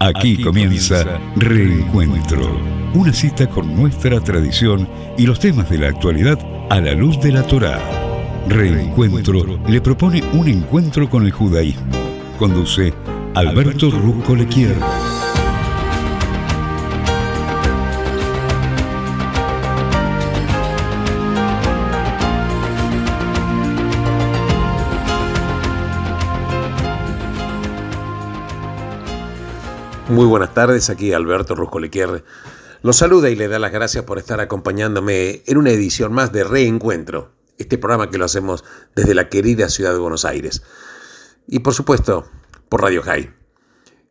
Aquí comienza Reencuentro, una cita con nuestra tradición y los temas de la actualidad a la luz de la Torá. Reencuentro le propone un encuentro con el judaísmo. Conduce Alberto Rusco Lequier. Muy buenas tardes, aquí Alberto Rusco Lequier los saluda y le da las gracias por estar acompañándome en una edición más de Reencuentro, este programa que lo hacemos desde la querida ciudad de Buenos Aires y por supuesto por Radio High.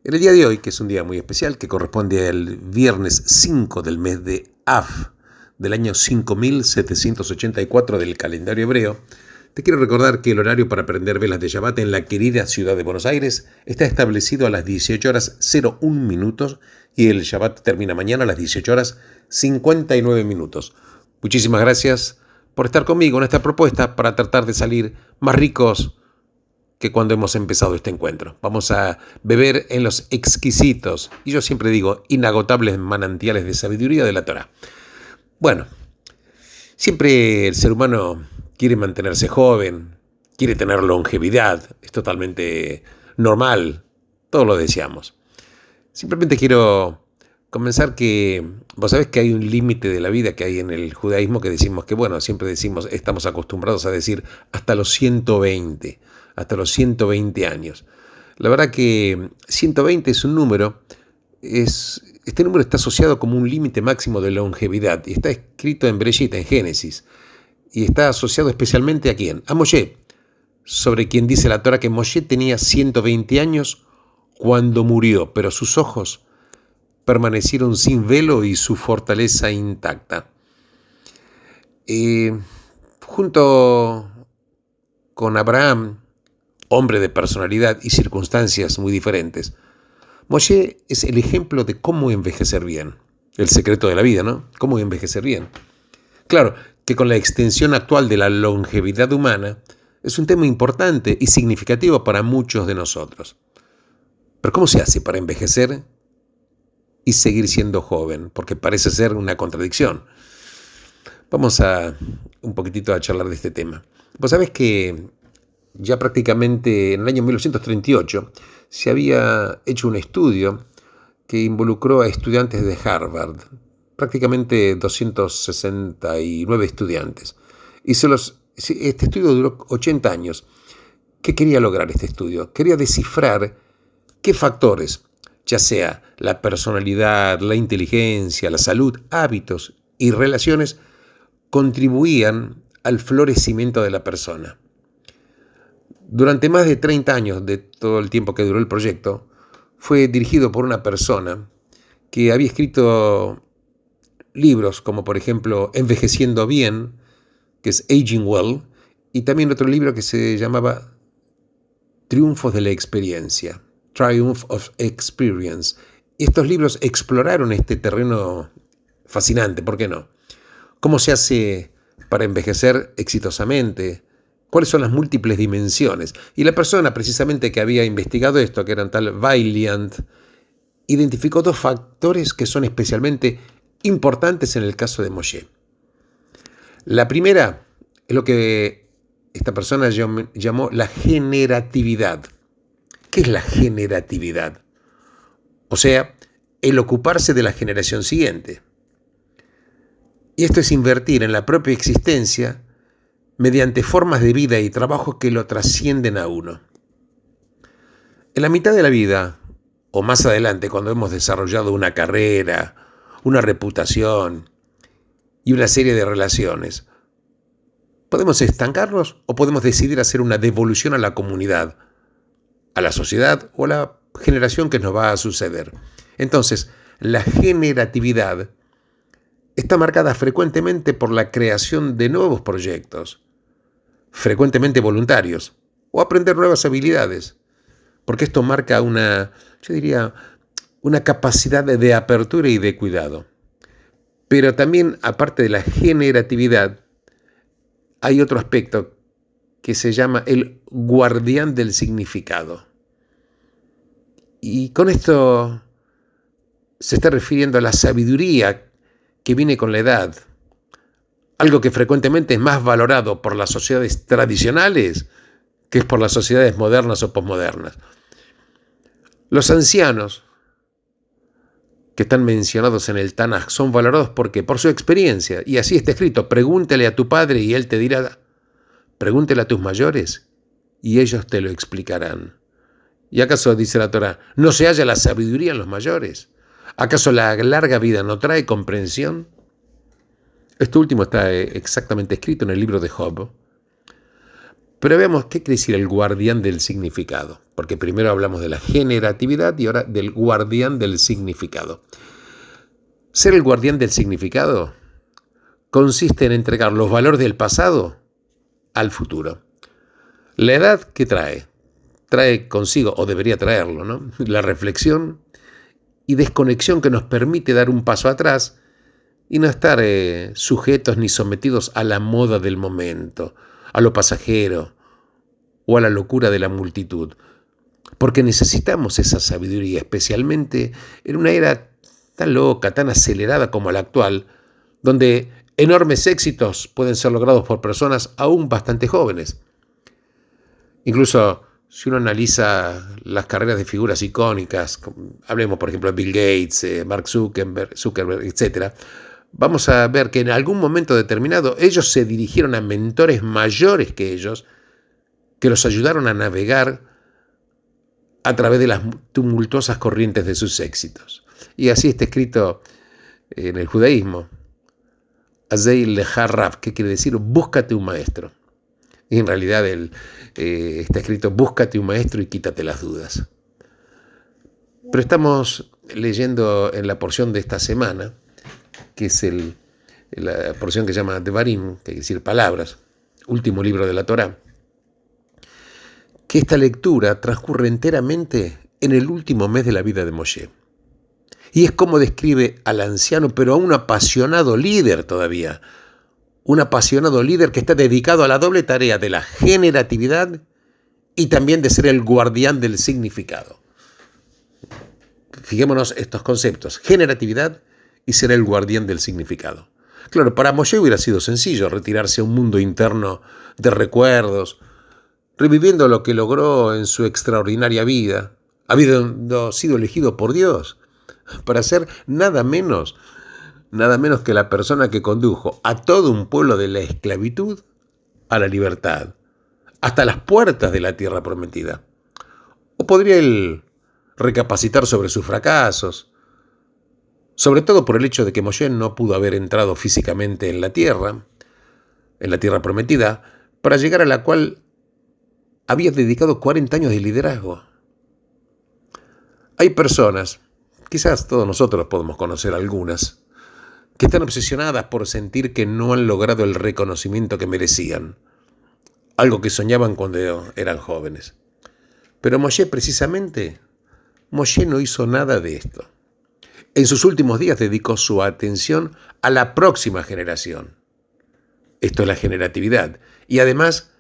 En el día de hoy, que es un día muy especial, que corresponde al viernes 5 del mes de Av del año 5784 del calendario hebreo, te quiero recordar que el horario para prender velas de Shabbat en la querida ciudad de Buenos Aires está establecido a las 18 horas 01 minutos y el Shabbat termina mañana a las 18 horas 59 minutos. Muchísimas gracias por estar conmigo en esta propuesta para tratar de salir más ricos que cuando hemos empezado este encuentro. Vamos a beber en los exquisitos, y yo siempre digo, inagotables manantiales de sabiduría de la Torá. Bueno, siempre el ser humano quiere mantenerse joven, quiere tener longevidad, es totalmente normal, todos lo deseamos. Simplemente quiero comenzar que vos sabés que hay un límite de la vida que hay en el judaísmo que decimos que, bueno, siempre decimos, estamos acostumbrados a decir hasta los 120 años. La verdad que 120 es un número, este número está asociado como un límite máximo de longevidad y está escrito en Bereshit, en Génesis. Y está asociado especialmente ¿a quién? A Moshe, sobre quien dice la Torá que Moshe tenía 120 años cuando murió, pero sus ojos permanecieron sin velo y su fortaleza intacta. Junto con Abraham, hombre de personalidad y circunstancias muy diferentes, Moshe es el ejemplo de cómo envejecer bien. El secreto de la vida, ¿no? Cómo envejecer bien. Claro, que con la extensión actual de la longevidad humana es un tema importante y significativo para muchos de nosotros. Pero ¿cómo se hace para envejecer y seguir siendo joven? Porque parece ser una contradicción. Vamos a un poquitito a charlar de este tema. Vos sabés que ya prácticamente en el año 1938 se había hecho un estudio que involucró a estudiantes de Harvard, prácticamente 269 estudiantes. Este estudio duró 80 años. ¿Qué quería lograr este estudio? Quería descifrar qué factores, ya sea la personalidad, la inteligencia, la salud, hábitos y relaciones, contribuían al florecimiento de la persona. Durante más de 30 años, de todo el tiempo que duró el proyecto, fue dirigido por una persona que había escrito libros como por ejemplo Envejeciendo Bien, que es Aging Well, y también otro libro que se llamaba Triunfos de la Experiencia, Triumph of Experience. Y estos libros exploraron este terreno fascinante, ¿por qué no? ¿Cómo se hace para envejecer exitosamente? ¿Cuáles son las múltiples dimensiones? Y la persona precisamente que había investigado esto, que era tal Vaillant, identificó dos factores que son especialmente importantes en el caso de Moshe. La primera es lo que esta persona llamó la generatividad. ¿Qué es la generatividad? O sea, el ocuparse de la generación siguiente. Y esto es invertir en la propia existencia mediante formas de vida y trabajo que lo trascienden a uno. En la mitad de la vida, o más adelante, cuando hemos desarrollado una carrera, una reputación y una serie de relaciones, ¿podemos estancarnos o podemos decidir hacer una devolución a la comunidad, a la sociedad o a la generación que nos va a suceder? Entonces, la generatividad está marcada frecuentemente por la creación de nuevos proyectos, frecuentemente voluntarios, o aprender nuevas habilidades, porque esto marca una capacidad de apertura y de cuidado. Pero también, aparte de la generatividad, hay otro aspecto que se llama el guardián del significado. Y con esto se está refiriendo a la sabiduría que viene con la edad, algo que frecuentemente es más valorado por las sociedades tradicionales que es por las sociedades modernas o posmodernas. Los ancianos que están mencionados en el Tanaj son valorados porque por su experiencia, y así está escrito: pregúntale a tu padre y él te dirá, pregúntale a tus mayores y ellos te lo explicarán. ¿Y acaso, dice la Torá, no se halla la sabiduría en los mayores? ¿Acaso la larga vida no trae comprensión? Esto último está exactamente escrito en el libro de Job. Pero veamos qué quiere decir el guardián del significado, porque primero hablamos de la generatividad y ahora del guardián del significado. Ser el guardián del significado consiste en entregar los valores del pasado al futuro. La edad, ¿qué trae? Trae consigo, o debería traerlo, ¿no?, la reflexión y desconexión que nos permite dar un paso atrás y no estar sujetos ni sometidos a la moda del momento, a lo pasajero o a la locura de la multitud, porque necesitamos esa sabiduría, especialmente en una era tan loca, tan acelerada como la actual, donde enormes éxitos pueden ser logrados por personas aún bastante jóvenes. Incluso si uno analiza las carreras de figuras icónicas, hablemos por ejemplo de Bill Gates, Mark Zuckerberg, etc., vamos a ver que en algún momento determinado ellos se dirigieron a mentores mayores que ellos, que los ayudaron a navegar a través de las tumultuosas corrientes de sus éxitos. Y así está escrito en el judaísmo: Azei lecha Rav, que quiere decir búscate un maestro. Y en realidad está escrito: búscate un maestro y quítate las dudas. Pero estamos leyendo en la porción de esta semana, que es la porción que se llama Devarim, que quiere decir palabras, último libro de la Torá, que esta lectura transcurre enteramente en el último mes de la vida de Moshe. Y es como describe al anciano, pero a un apasionado líder todavía, un apasionado líder que está dedicado a la doble tarea de la generatividad y también de ser el guardián del significado. Fijémonos estos conceptos: generatividad y ser el guardián del significado. Claro, para Moshe hubiera sido sencillo retirarse a un mundo interno de recuerdos, reviviendo lo que logró en su extraordinaria vida, habiendo sido elegido por Dios para ser nada menos que la persona que condujo a todo un pueblo de la esclavitud a la libertad, hasta las puertas de la tierra prometida. ¿O podría él recapacitar sobre sus fracasos, sobre todo por el hecho de que Moshe no pudo haber entrado físicamente en la tierra prometida, para llegar a la cual había dedicado 40 años de liderazgo? Hay personas, quizás todos nosotros podemos conocer algunas, que están obsesionadas por sentir que no han logrado el reconocimiento que merecían, algo que soñaban cuando eran jóvenes. Pero Moshe no hizo nada de esto. En sus últimos días dedicó su atención a la próxima generación. Esto es la generatividad. Y además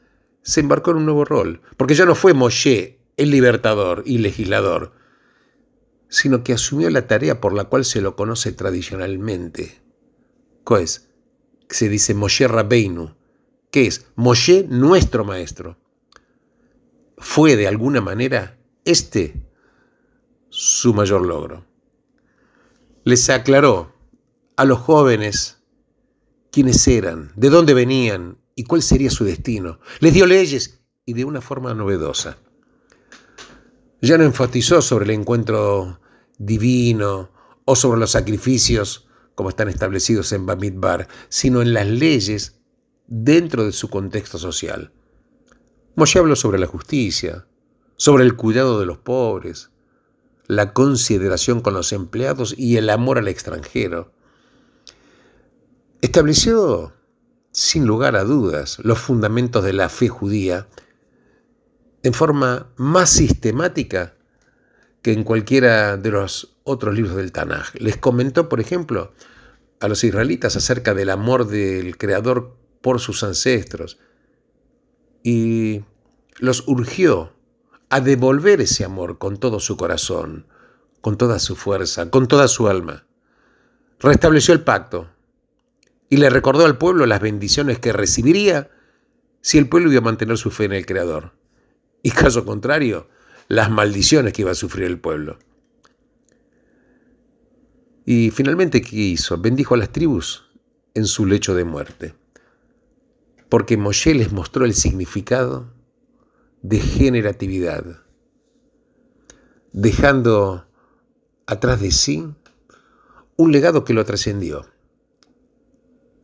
se embarcó en un nuevo rol, porque ya no fue Moshe el libertador y legislador, sino que asumió la tarea por la cual se lo conoce tradicionalmente. ¿Qué es? Se dice Moshe Rabbeinu, que es Moshe nuestro maestro. Fue de alguna manera su mayor logro. Les aclaró a los jóvenes quiénes eran, de dónde venían y cuál sería su destino. Les dio leyes y de una forma novedosa. Ya no enfatizó sobre el encuentro divino o sobre los sacrificios como están establecidos en Bamidbar, sino en las leyes dentro de su contexto social. Moshe habló sobre la justicia, sobre el cuidado de los pobres, la consideración con los empleados y el amor al extranjero. Estableció, sin lugar a dudas, los fundamentos de la fe judía en forma más sistemática que en cualquiera de los otros libros del Tanaj. Les comentó, por ejemplo, a los israelitas acerca del amor del Creador por sus ancestros y los urgió a devolver ese amor con todo su corazón, con toda su fuerza, con toda su alma. Restableció el pacto y le recordó al pueblo las bendiciones que recibiría si el pueblo iba a mantener su fe en el Creador. Y caso contrario, las maldiciones que iba a sufrir el pueblo. Y finalmente, ¿qué hizo? Bendijo a las tribus en su lecho de muerte. Porque Moshe les mostró el significado de generatividad, dejando atrás de sí un legado que lo trascendió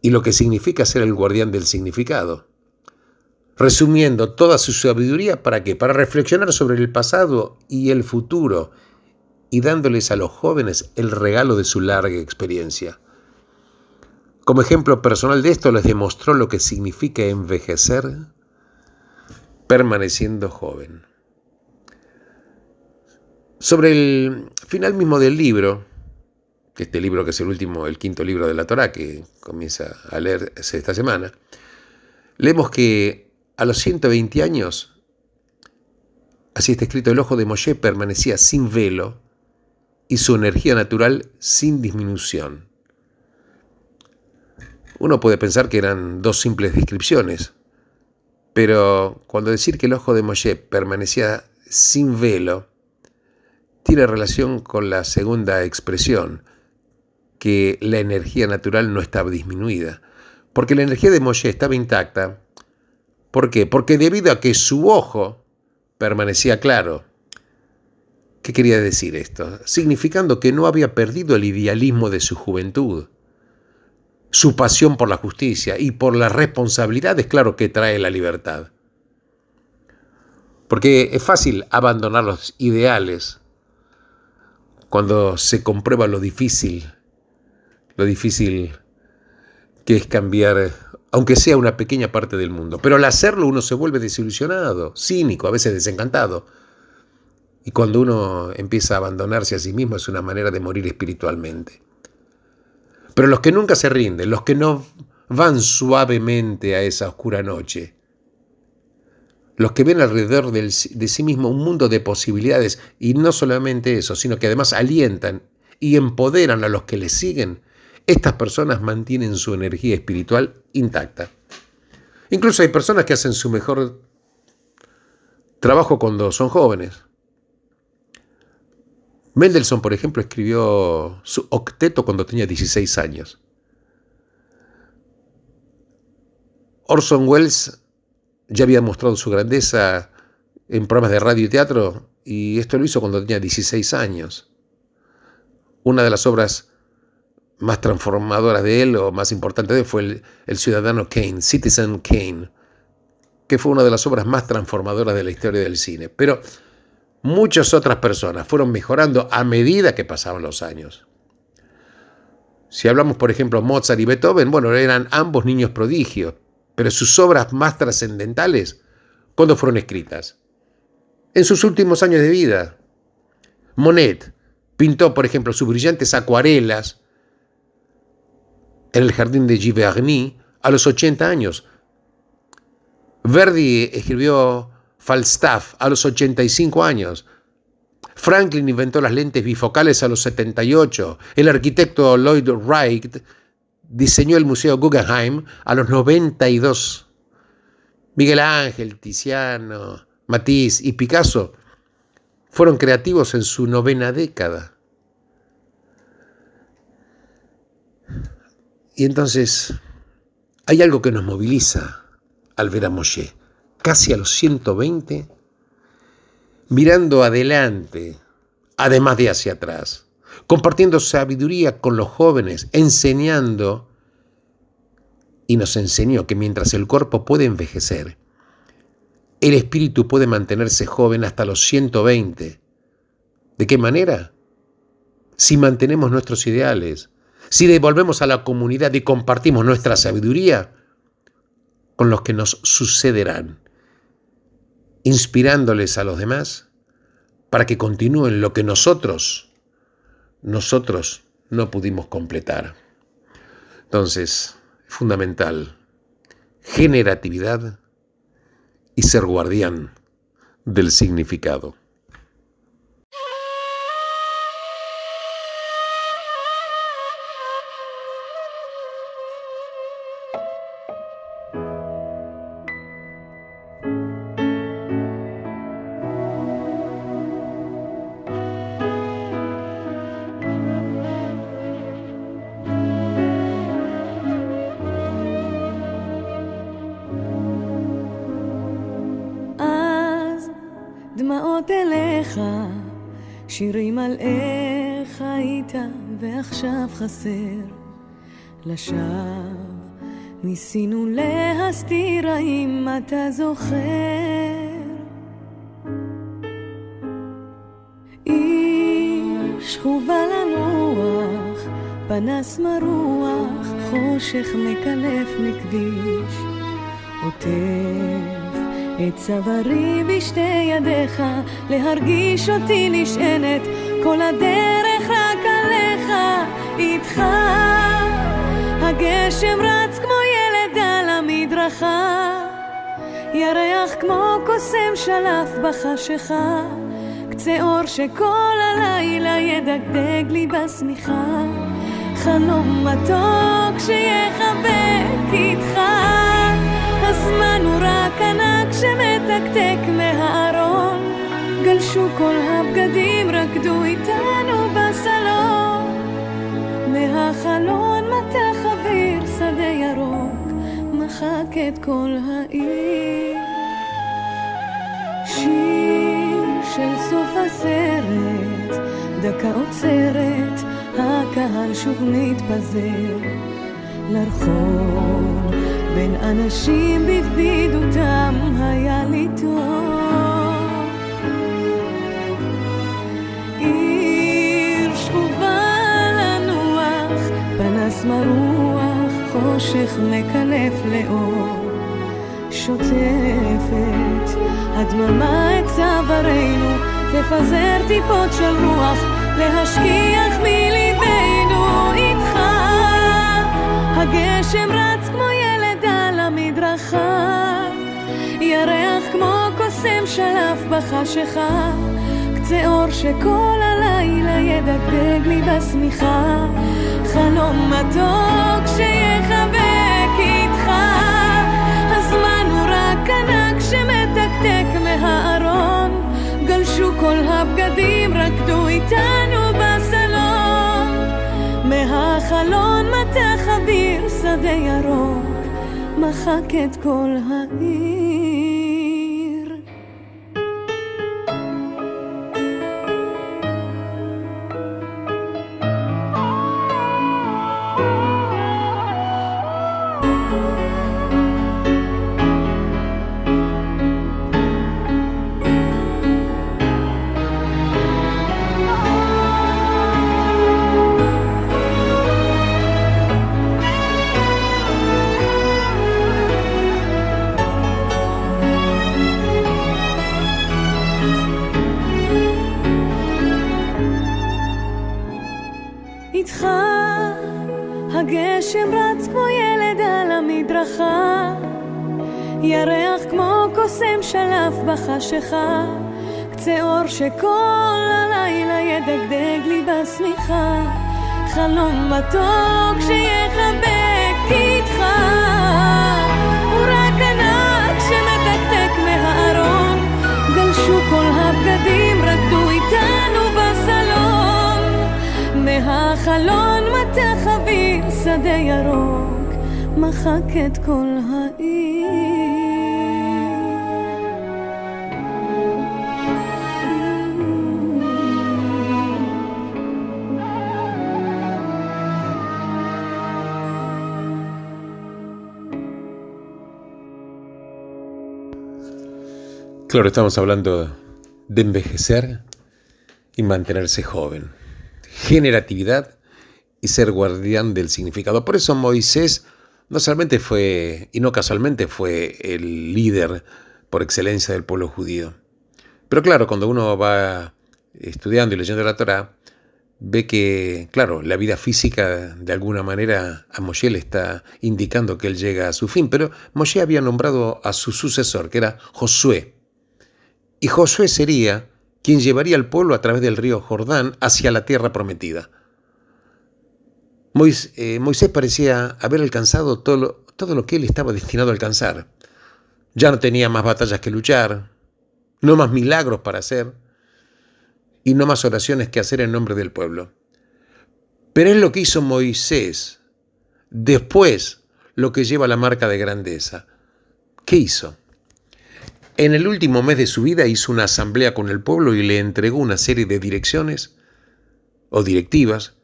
y lo que significa ser el guardián del significado, resumiendo toda su sabiduría ¿para qué? Para reflexionar sobre el pasado y el futuro y dándoles a los jóvenes el regalo de su larga experiencia. Como ejemplo personal de esto les demostró lo que significa envejecer permaneciendo joven. Sobre el final mismo del libro, este libro que es el quinto libro de la Torá que comienza a leerse esta semana, leemos que a los 120 años, así está escrito, el ojo de Moshe permanecía sin velo y su energía natural sin disminución. Uno puede pensar que eran dos simples descripciones, pero cuando decir que el ojo de Moshe permanecía sin velo, tiene relación con la segunda expresión, que la energía natural no estaba disminuida. Porque la energía de Moshe estaba intacta. ¿Por qué? Porque debido a que su ojo permanecía claro. ¿Qué quería decir esto? Significando que no había perdido el idealismo de su juventud, su pasión por la justicia y por las responsabilidades, claro, que trae la libertad. Porque es fácil abandonar los ideales cuando se comprueba lo difícil que es cambiar, aunque sea una pequeña parte del mundo. Pero al hacerlo uno se vuelve desilusionado, cínico, a veces desencantado. Y cuando uno empieza a abandonarse a sí mismo es una manera de morir espiritualmente. Pero los que nunca se rinden, los que no van suavemente a esa oscura noche, los que ven alrededor de sí mismo un mundo de posibilidades, y no solamente eso, sino que además alientan y empoderan a los que les siguen, estas personas mantienen su energía espiritual intacta. Incluso hay personas que hacen su mejor trabajo cuando son jóvenes. Mendelssohn, por ejemplo, escribió su octeto cuando tenía 16 años. Orson Welles ya había mostrado su grandeza en programas de radio y teatro, y esto lo hizo cuando tenía 16 años. Una de las obras más transformadoras de él, o más importante de él, fue el Ciudadano Kane, Citizen Kane, que fue una de las obras más transformadoras de la historia del cine. Pero muchas otras personas fueron mejorando a medida que pasaban los años. Si hablamos, por ejemplo, Mozart y Beethoven, bueno, eran ambos niños prodigios, pero sus obras más trascendentales, ¿cuándo fueron escritas? En sus últimos años de vida. Monet pintó, por ejemplo, sus brillantes acuarelas en el jardín de Giverny a los 80 años. Verdi escribió Falstaff a los 85 años. Franklin inventó las lentes bifocales a los 78. El arquitecto Lloyd Wright diseñó el Museo Guggenheim a los 92. Miguel Ángel, Tiziano, Matisse y Picasso fueron creativos en su 9ª década. Y entonces hay algo que nos moviliza al ver a Moshe, casi a los 120, mirando adelante, además de hacia atrás, compartiendo sabiduría con los jóvenes, enseñando, y nos enseñó que mientras el cuerpo puede envejecer, el espíritu puede mantenerse joven hasta los 120. ¿De qué manera? Si mantenemos nuestros ideales, si devolvemos a la comunidad y compartimos nuestra sabiduría con los que nos sucederán, inspirándoles a los demás para que continúen lo que nosotros no pudimos completar. Entonces, es fundamental generatividad y ser guardián del significado. באות אליך, שירים על איך היית ועכשיו חסר. לשווא ניסינו להסתיר, האם אתה זוכר? עיר שכובה לנוח, פנס מרוח, חושך מקלף מכביש, עוטף את צווארי בשתי ידיך, להרגיש אותי נשענת כל הדרך רק עליך. איתך הגשם רץ כמו ילד על המדרכה, ירח כמו קוסם שלף בחשיכה, קצה אור שכל הלילה ידגדג לי בשמיכה, חלום מתוק שיחבק איתך. הזמן הוא רק ענק שמתקתק מהארון, גלשו כל הבגדים, רקדו איתנו בסלון, מהחלון מתח אוויר, שדה ירוק מחק את כל העיר. שיר של סוף הסרט, דקה עוצרת, הקהל שוב מתפזר לרחוב, בין אנשים בבדידותם היה לי טוב. עיר שכובה לנוח, פנס מרוח, חושך מקלף לאור, שוטפת הדממה את צווארנו, לפזר טיפות של רוח, להשכיח מליבנו. איתך הגשם רץ כמו ילד על המדרכה, ירח כמו קוסם שלף בחשיכה, קצה אור שכל הלילה ידגדג לי בשמיכה, חלום מתוק שיחבק איתך. הזמן הוא רק ענק שמתקתק מהארון, גלשו כל הבגדים, רקדו איתנו בסלון, מהחלון מתח אוויר, שדה ירוק מחק את כל העיר. איתך הגשם רץ כמו ילד על המדרכה, ירח כמו קוסם שלף בחשיכה, קצה אור שכל הלילה ידגדג לי בשמיכה, חלום מתוק שיחבק איתך. הוא רק ענק שמתקתק מהארון, גלשו כל הבגדים, רקדו איתנו בסלון, מהחלון מתח אוויר, שדה ירוק מחק את כל העיר. Claro, estamos hablando de envejecer y mantenerse joven, generatividad y ser guardián del significado. Por eso Moisés no solamente fue, y no casualmente fue, el líder por excelencia del pueblo judío. Pero claro, cuando uno va estudiando y leyendo la Torá, ve que, claro, la vida física de alguna manera a Moshe le está indicando que él llega a su fin. Pero Moshe había nombrado a su sucesor, que era Josué. Y Josué sería quien llevaría al pueblo a través del río Jordán hacia la tierra prometida. Moisés parecía haber alcanzado todo lo que él estaba destinado a alcanzar. Ya no tenía más batallas que luchar, no más milagros para hacer y no más oraciones que hacer en nombre del pueblo. Pero es lo que hizo Moisés después lo que lleva la marca de grandeza. ¿Qué hizo? En el último mes de su vida hizo una asamblea con el pueblo y le entregó una serie de direcciones o directivas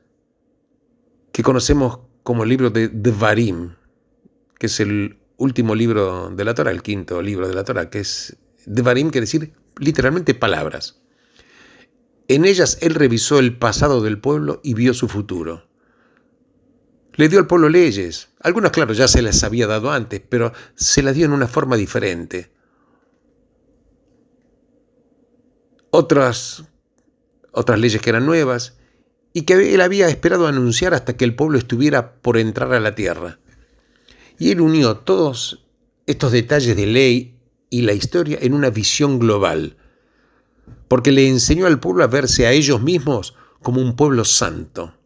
que conocemos como el libro de Devarim, que es el último libro de la Torá, el quinto libro de la Torá, que es Devarim, quiere decir literalmente palabras. En ellas él revisó el pasado del pueblo y vio su futuro. Le dio al pueblo leyes. Algunas, claro, ya se las había dado antes, pero se las dio en una forma diferente. Otras leyes que eran nuevas y que él había esperado anunciar hasta que el pueblo estuviera por entrar a la tierra. Y él unió todos estos detalles de ley y la historia en una visión global, porque le enseñó al pueblo a verse a ellos mismos como un pueblo santo,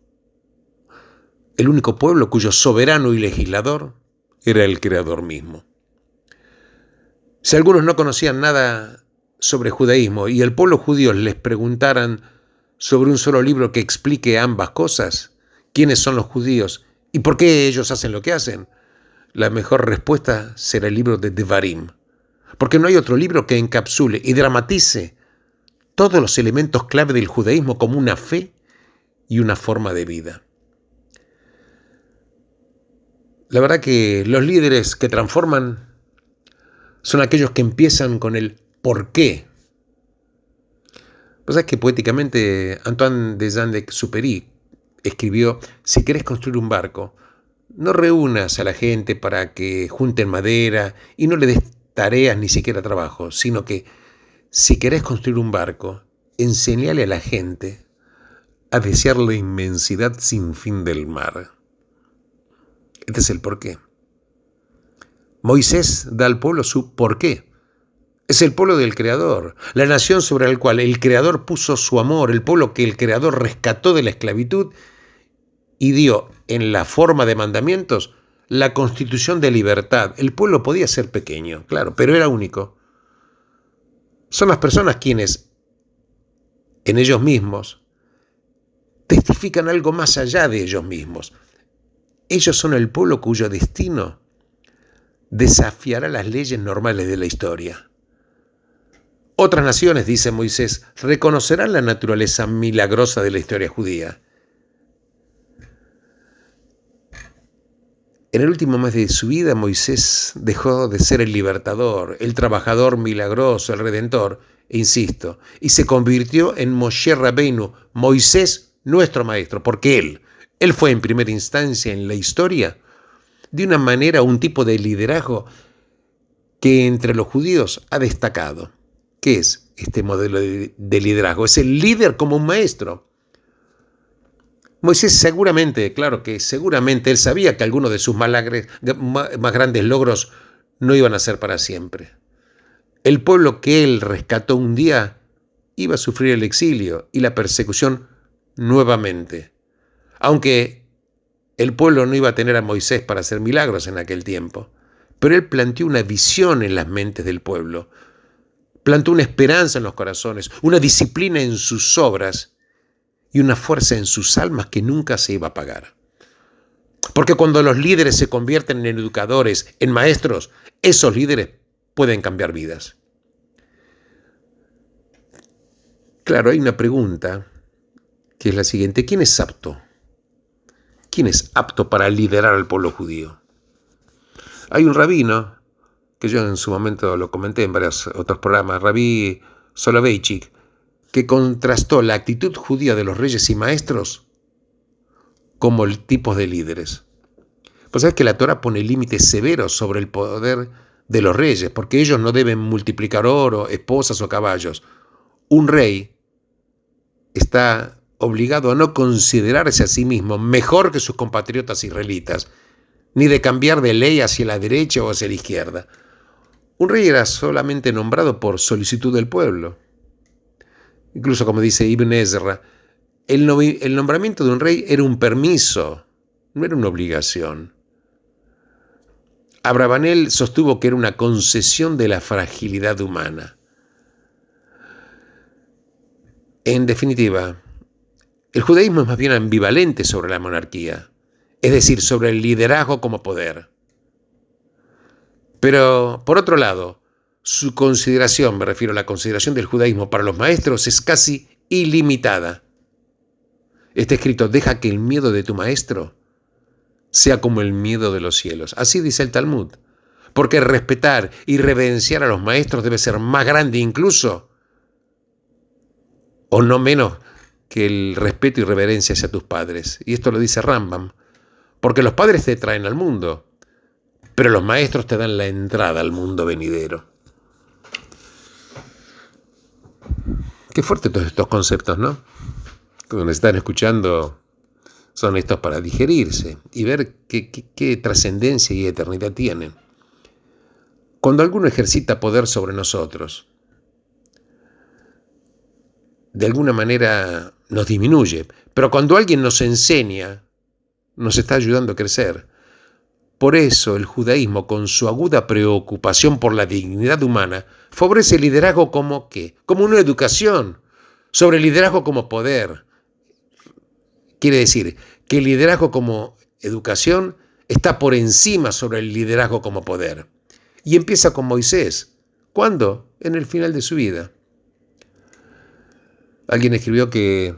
el único pueblo cuyo soberano y legislador era el Creador mismo. Si algunos no conocían nada sobre judaísmo y el pueblo judío les preguntaran sobre un solo libro que explique ambas cosas, quiénes son los judíos y por qué ellos hacen lo que hacen, la mejor respuesta será el libro de Devarim, porque no hay otro libro que encapsule y dramatice todos los elementos clave del judaísmo como una fe y una forma de vida. La verdad que los líderes que transforman son aquellos que empiezan con el ¿por qué? Pues es que poéticamente Antoine de Saint-Exupéry escribió: si querés construir un barco, no reúnas a la gente para que junten madera y no le des tareas ni siquiera trabajo, sino que si querés construir un barco, enseñale a la gente a desear la inmensidad sin fin del mar. Este es el porqué. Moisés da al pueblo su porqué. Es el pueblo del Creador, la nación sobre la cual el Creador puso su amor, el pueblo que el Creador rescató de la esclavitud y dio en la forma de mandamientos la constitución de libertad. El pueblo podía ser pequeño, claro, pero era único. Son las personas quienes, en ellos mismos, testifican algo más allá de ellos mismos. Ellos son el pueblo cuyo destino desafiará las leyes normales de la historia. Otras naciones, dice Moisés, reconocerán la naturaleza milagrosa de la historia judía. En el último mes de su vida, Moisés dejó de ser el libertador, el trabajador milagroso, el redentor, insisto, y se convirtió en Moshe Rabbeinu, Moisés, nuestro maestro, porque él fue en primera instancia en la historia, de una manera, un tipo de liderazgo que entre los judíos ha destacado. ¿Qué es este modelo de liderazgo? Es el líder como un maestro. Moisés seguramente él sabía que algunos de sus más grandes logros no iban a ser para siempre. El pueblo que él rescató un día iba a sufrir el exilio y la persecución nuevamente. Aunque el pueblo no iba a tener a Moisés para hacer milagros en aquel tiempo, pero él planteó una visión en las mentes del pueblo, plantó una esperanza en los corazones, una disciplina en sus obras y una fuerza en sus almas que nunca se iba a apagar. Porque cuando los líderes se convierten en educadores, en maestros, esos líderes pueden cambiar vidas. Claro, hay una pregunta que es la siguiente: ¿quién es apto? ¿Quién es apto para liderar al pueblo judío? Hay un rabino, que yo en su momento lo comenté en varios otros programas, Rabí Soloveitchik, que contrastó la actitud judía de los reyes y maestros como el tipo de líderes. Pues sabes que la Torá pone límites severos sobre el poder de los reyes, porque ellos no deben multiplicar oro, esposas o caballos. Un rey está obligado a no considerarse a sí mismo mejor que sus compatriotas israelitas, ni de cambiar de ley hacia la derecha o hacia la izquierda. Un rey era solamente nombrado por solicitud del pueblo. Incluso, como dice Ibn Ezra, el nombramiento de un rey era un permiso, no era una obligación. Abravanel sostuvo que era una concesión de la fragilidad humana. En definitiva, el judaísmo es más bien ambivalente sobre la monarquía, es decir, sobre el liderazgo como poder. Pero, por otro lado, su consideración, me refiero a la consideración del judaísmo para los maestros, es casi ilimitada. Está escrito: deja que el miedo de tu maestro sea como el miedo de los cielos. Así dice el Talmud. Porque respetar y reverenciar a los maestros debe ser más grande incluso, o no menos, que el respeto y reverencia hacia tus padres. Y esto lo dice Rambam. Porque los padres te traen al mundo, pero los maestros te dan la entrada al mundo venidero. Qué fuerte todos estos conceptos, ¿no? Cuando están escuchando, son estos para digerirse y ver qué trascendencia y eternidad tienen. Cuando alguno ejercita poder sobre nosotros, de alguna manera nos disminuye, pero cuando alguien nos enseña, nos está ayudando a crecer. Por eso el judaísmo, con su aguda preocupación por la dignidad humana, favorece el liderazgo como ¿qué? Como una educación sobre el liderazgo como poder. Quiere decir que el liderazgo como educación está por encima sobre el liderazgo como poder. Y empieza con Moisés. ¿Cuándo? En el final de su vida. Alguien escribió que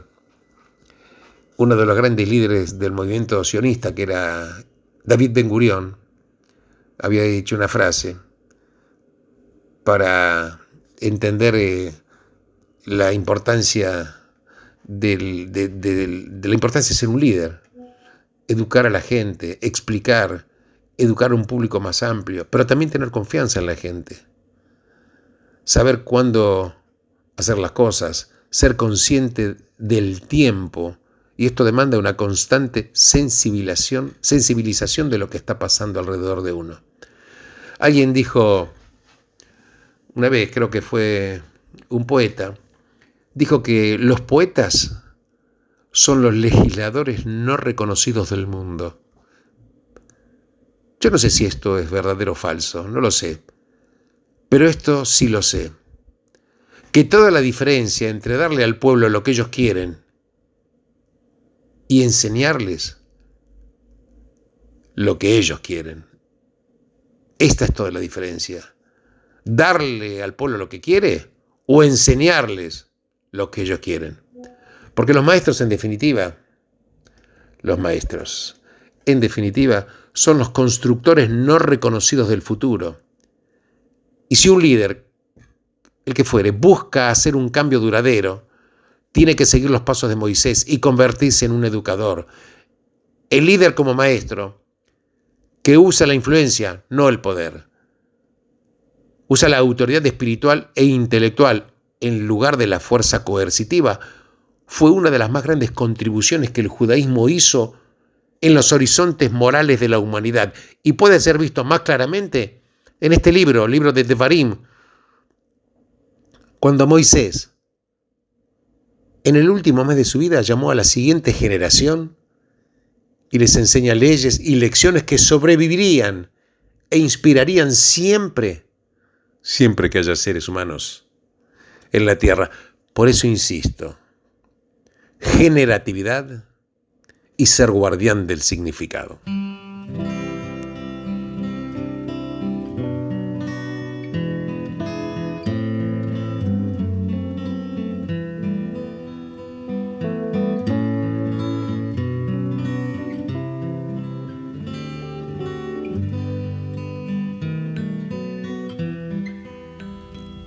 uno de los grandes líderes del movimiento sionista, que era David Ben Gurión, había dicho una frase para entender la importancia de la importancia de ser un líder, educar a la gente, explicar, educar a un público más amplio, pero también tener confianza en la gente, saber cuándo hacer las cosas, ser consciente del tiempo, y esto demanda una constante sensibilización de lo que está pasando alrededor de uno. Alguien dijo una vez, creo que fue un poeta, dijo que los poetas son los legisladores no reconocidos del mundo. Yo no sé si esto es verdadero o falso, no lo sé, pero esto sí lo sé. Que toda la diferencia entre darle al pueblo lo que ellos quieren y enseñarles lo que ellos quieren, esta es toda la diferencia. Darle al pueblo lo que quiere o enseñarles lo que ellos quieren. Porque los maestros, en definitiva, son los constructores no reconocidos del futuro. Y si un líder, el que fuere, busca hacer un cambio duradero, tiene que seguir los pasos de Moisés y convertirse en un educador. El líder como maestro, que usa la influencia, no el poder. Usa la autoridad espiritual e intelectual en lugar de la fuerza coercitiva, fue una de las más grandes contribuciones que el judaísmo hizo en los horizontes morales de la humanidad, y puede ser visto más claramente en este libro de Devarim, cuando Moisés, en el último mes de su vida, llamó a la siguiente generación y les enseña leyes y lecciones que sobrevivirían e inspirarían siempre que haya seres humanos en la tierra. Por eso insisto, generatividad y ser guardián del significado.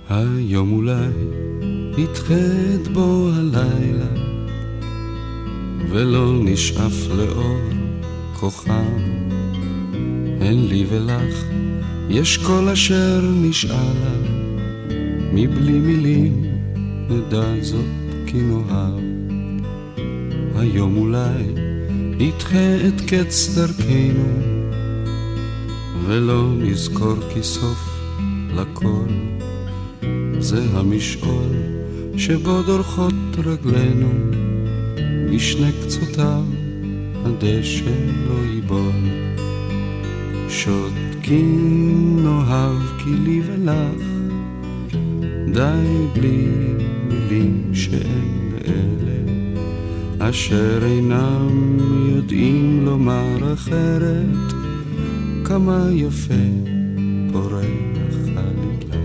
היום אולי יתחד בו הלילה ולא נשאף לאור כוכב, אין לי ולך יש כל אשר נשאלה, מבלי מילים נדע זאת כי נאהב. היום אולי נדחה את קץ דרכנו ולא נזכור כי סוף לכל זה המשעול שבו דורכות רגלינו, משני קצותיו הדשא לא ייבול. שותקים נאהב כי לי ולך, די בלי מילים שאין לאלה, אשר אינם יודעים לומר אחרת, כמה יפה פורח עלילך.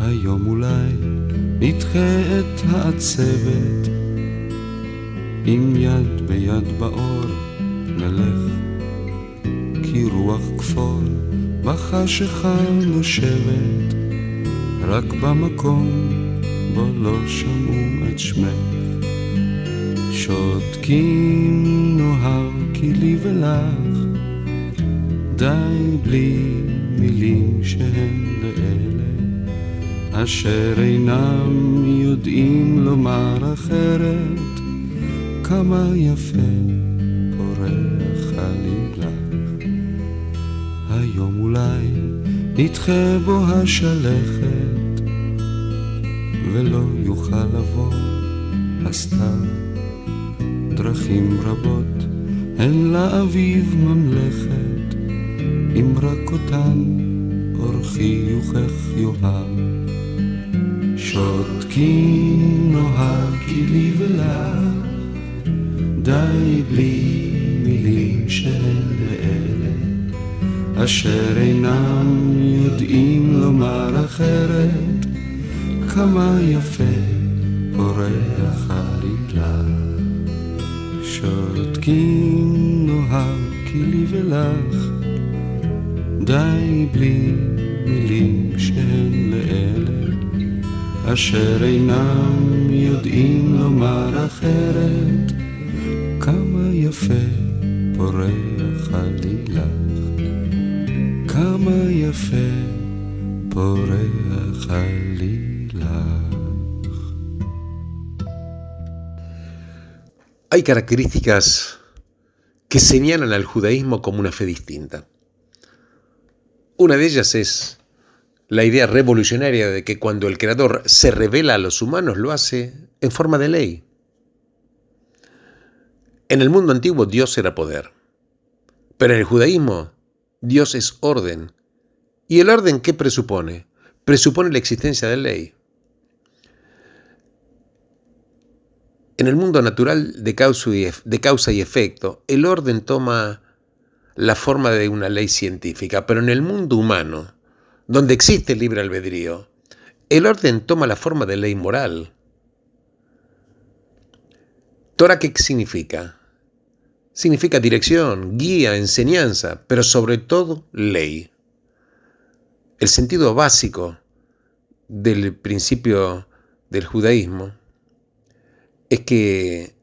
היום אולי נדחה את העצבת, עם יד ביד באור נלך, כי רוח כפור בחשכה נושבת, רק במקום בו לא שמעו את שמך. שותקים נוהר כי לי ולך, די בלי מילים שהן לאלה, אשר אינם יודעים לומר אחרת, כמה יפה פורח עלילך. היום אולי נדחה בו השלכת, ולא יוכל לבוא הסתיו. דרכים רבות הן לאביב ממלכת, אם רק אותן אור חיוכך יאהב. שותקים נוהר כי לי ולך, די בלי מילים שהן לאלה, אשר אינם יודעים לומר אחרת, כמה יפה פורח עלילך. שותקים נוהר כי לי ולך, די בלי מילים שהן לאלה, אשר אינם יודעים לומר אחרת, כמה יפה פורח עלילך, כמה יפה פורח עלילך. Hay características que señalan al judaísmo como una fe distinta. Una de ellas es la idea revolucionaria de que cuando el Creador se revela a los humanos lo hace en forma de ley. En el mundo antiguo Dios era poder, pero en el judaísmo Dios es orden. ¿Y el orden qué presupone? Presupone la existencia de ley. En el mundo natural de causa y efecto, el orden toma la forma de una ley científica, pero en el mundo humano, donde existe el libre albedrío, el orden toma la forma de ley moral. Torah, ¿qué significa? Significa dirección, guía, enseñanza, pero sobre todo ley. El sentido básico del principio del judaísmo es que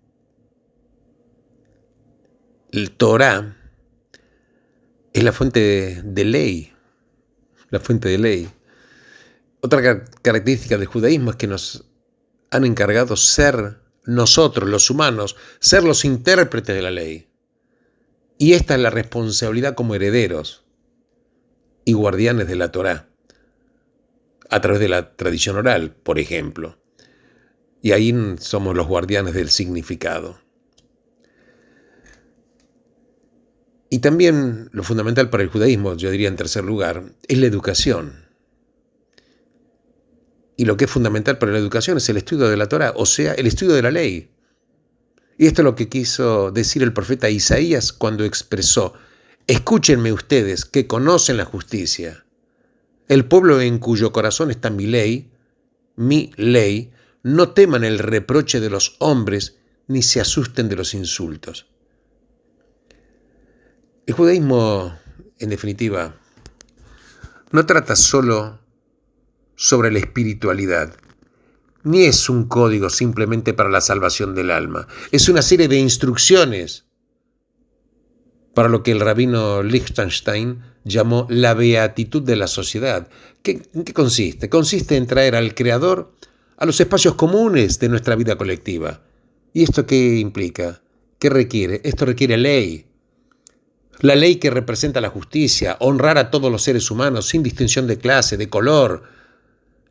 el Torah es la fuente de ley, la fuente de ley. Otra característica del judaísmo es que nos han encargado ser nosotros, los humanos, ser los intérpretes de la ley. Y esta es la responsabilidad como herederos y guardianes de la Torah, a través de la tradición oral, por ejemplo. Y ahí somos los guardianes del significado. Y también lo fundamental para el judaísmo, yo diría en tercer lugar, es la educación. Y lo que es fundamental para la educación es el estudio de la Torah, o sea, el estudio de la ley. Y esto es lo que quiso decir el profeta Isaías cuando expresó: escúchenme ustedes que conocen la justicia. El pueblo en cuyo corazón está mi ley, no teman el reproche de los hombres, ni se asusten de los insultos. El judaísmo, en definitiva, no trata solo sobre la espiritualidad, ni es un código simplemente para la salvación del alma. Es una serie de instrucciones para lo que el rabino Lichtenstein llamó la beatitud de la sociedad. ¿En qué consiste? Consiste en traer al Creador a los espacios comunes de nuestra vida colectiva. ¿Y esto qué implica? ¿Qué requiere? Esto requiere ley. La ley que representa la justicia, honrar a todos los seres humanos sin distinción de clase, de color.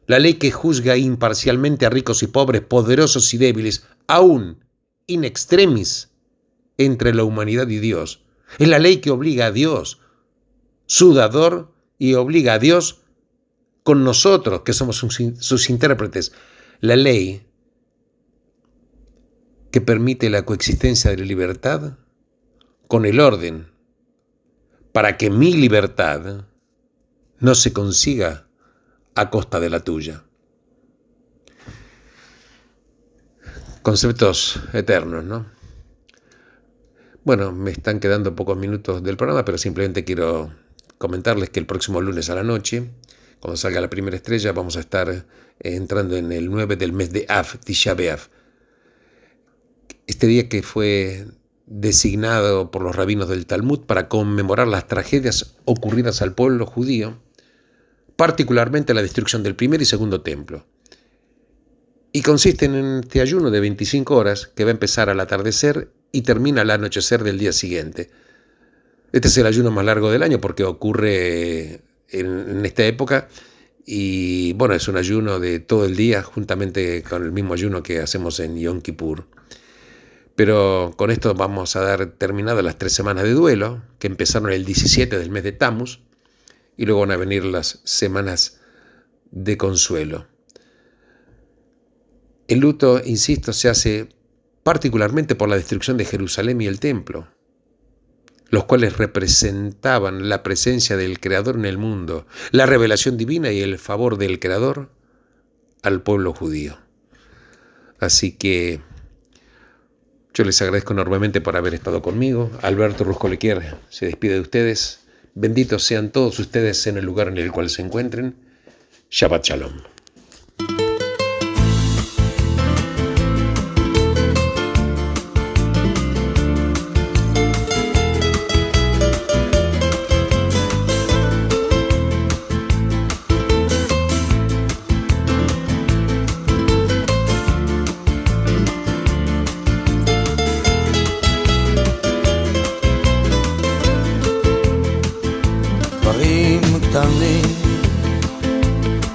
La ley que juzga imparcialmente a ricos y pobres, poderosos y débiles, aún in extremis, entre la humanidad y Dios. Es la ley que obliga a Dios, su dador, y obliga a Dios con nosotros, que somos sus intérpretes. La ley que permite la coexistencia de la libertad con el orden, para que mi libertad no se consiga a costa de la tuya. Conceptos eternos, ¿no? Bueno, me están quedando pocos minutos del programa, pero simplemente quiero comentarles que el próximo lunes a la noche, cuando salga la primera estrella, vamos a estar entrando en el 9 del mes de Av, Tisha B'Av. Este día que fue designado por los rabinos del Talmud para conmemorar las tragedias ocurridas al pueblo judío, particularmente la destrucción del primer y segundo templo. Y consiste en este ayuno de 25 horas que va a empezar al atardecer y termina al anochecer del día siguiente. Este es el ayuno más largo del año porque ocurre en esta época y bueno, es un ayuno de todo el día juntamente con el mismo ayuno que hacemos en Yom Kippur. Pero con esto vamos a dar terminadas las 3 semanas de duelo que empezaron el 17 del mes de Tammuz y luego van a venir las semanas de consuelo. El luto, insisto, se hace particularmente por la destrucción de Jerusalén y el templo, los cuales representaban la presencia del Creador en el mundo, la revelación divina y el favor del Creador al pueblo judío. Así que yo les agradezco enormemente por haber estado conmigo. Alberto Ruscolequier se despide de ustedes. Benditos sean todos ustedes en el lugar en el cual se encuentren. Shabbat Shalom.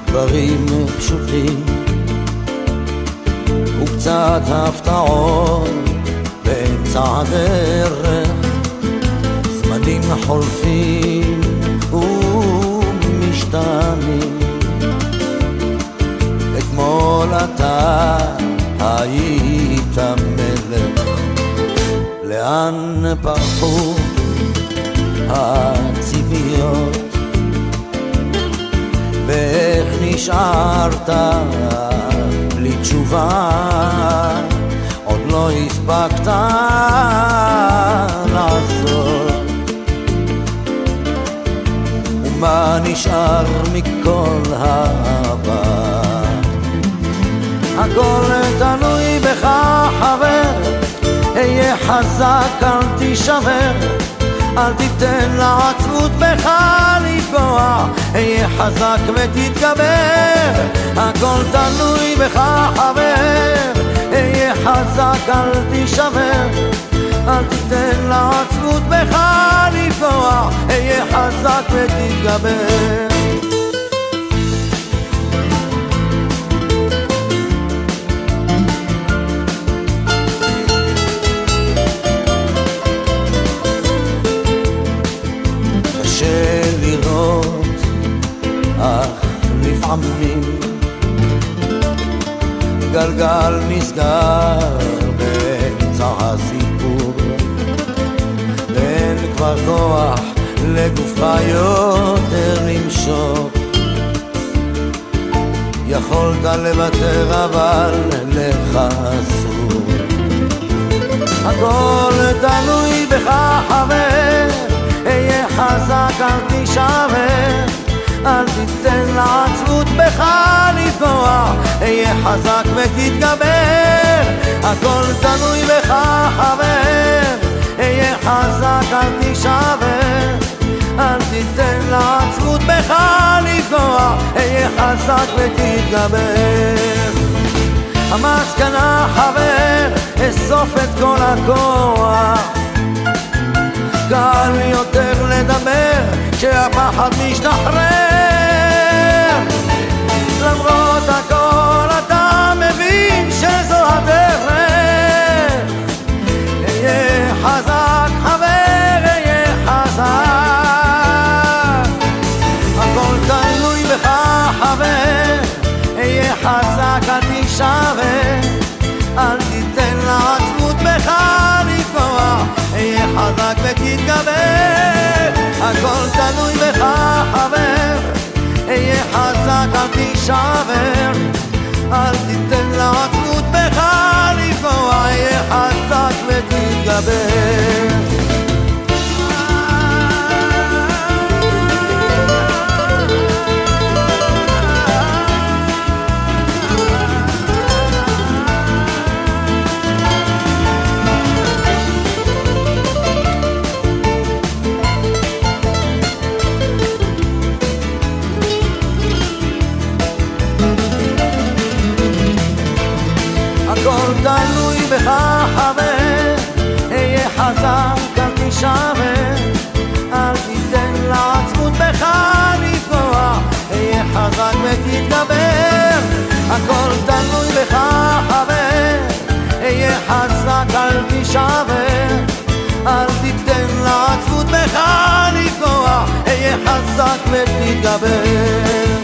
דברים פשוטים וקצת הפתעות באמצע הדרך, זמנים חולפים ומשתנים. אתמול אתה היית מלך, לאן פרחו הציפיות ואיך נשארת בלי תשובה, עוד לא הספקת לעשות. ומה נשאר מכל העבר? הכל תלוי בך חבר, היה חזק אל תישבר, אל תיתן לעצמות בך לפגוע, היה חזק ותתגבר. הכל תלוי בך חבר, היה חזק אל תישבר, אל תיתן לעצמות בך לפגוע, היה חזק ותתגבר. לראות, אך לפעמים גלגל נסגר באמצע הסיפור, ואין כבר כוח לגופך יותר למשוך. יכולת לוותר אבל לך אסור. הכל תלוי בך חבר, היה חזק אל תישבר, אל תיתן לעצמות בך לפגוע, היה חזק ותתגבר. הכל תלוי בך חבר, היה חזק אל תישבר, אל תיתן לעצמות בך לפגוע, היה חזק ותתגבר. המסקנה חבר, אסוף את כל הכוח, קל יותר לדבר כשהפחד משתחרר. למרות הכל אתה מבין שזו הדרך, היה חזק חבר, היה חזק. הכל תלוי בך חבר, היה חזק אל תישבר, אל תיתן לעצמות בך לפגוע, היה חזק ותתגבר. הכל תלוי בך חבר, היה חזק אל תישבר, אל תיתן לעצמות בך לפגוע, ותתגבר. הכל תלוי בך חבר, אהיה חזק אל תישבר, אל תיתן לעצמות בך לפגוע, אהיה חזק ותתגבר. הכל תלוי בך חבר, אהיה חזק אל תישבר, אל תיתן לעצמות בך לפגוע, אהיה חזק ותתגבר.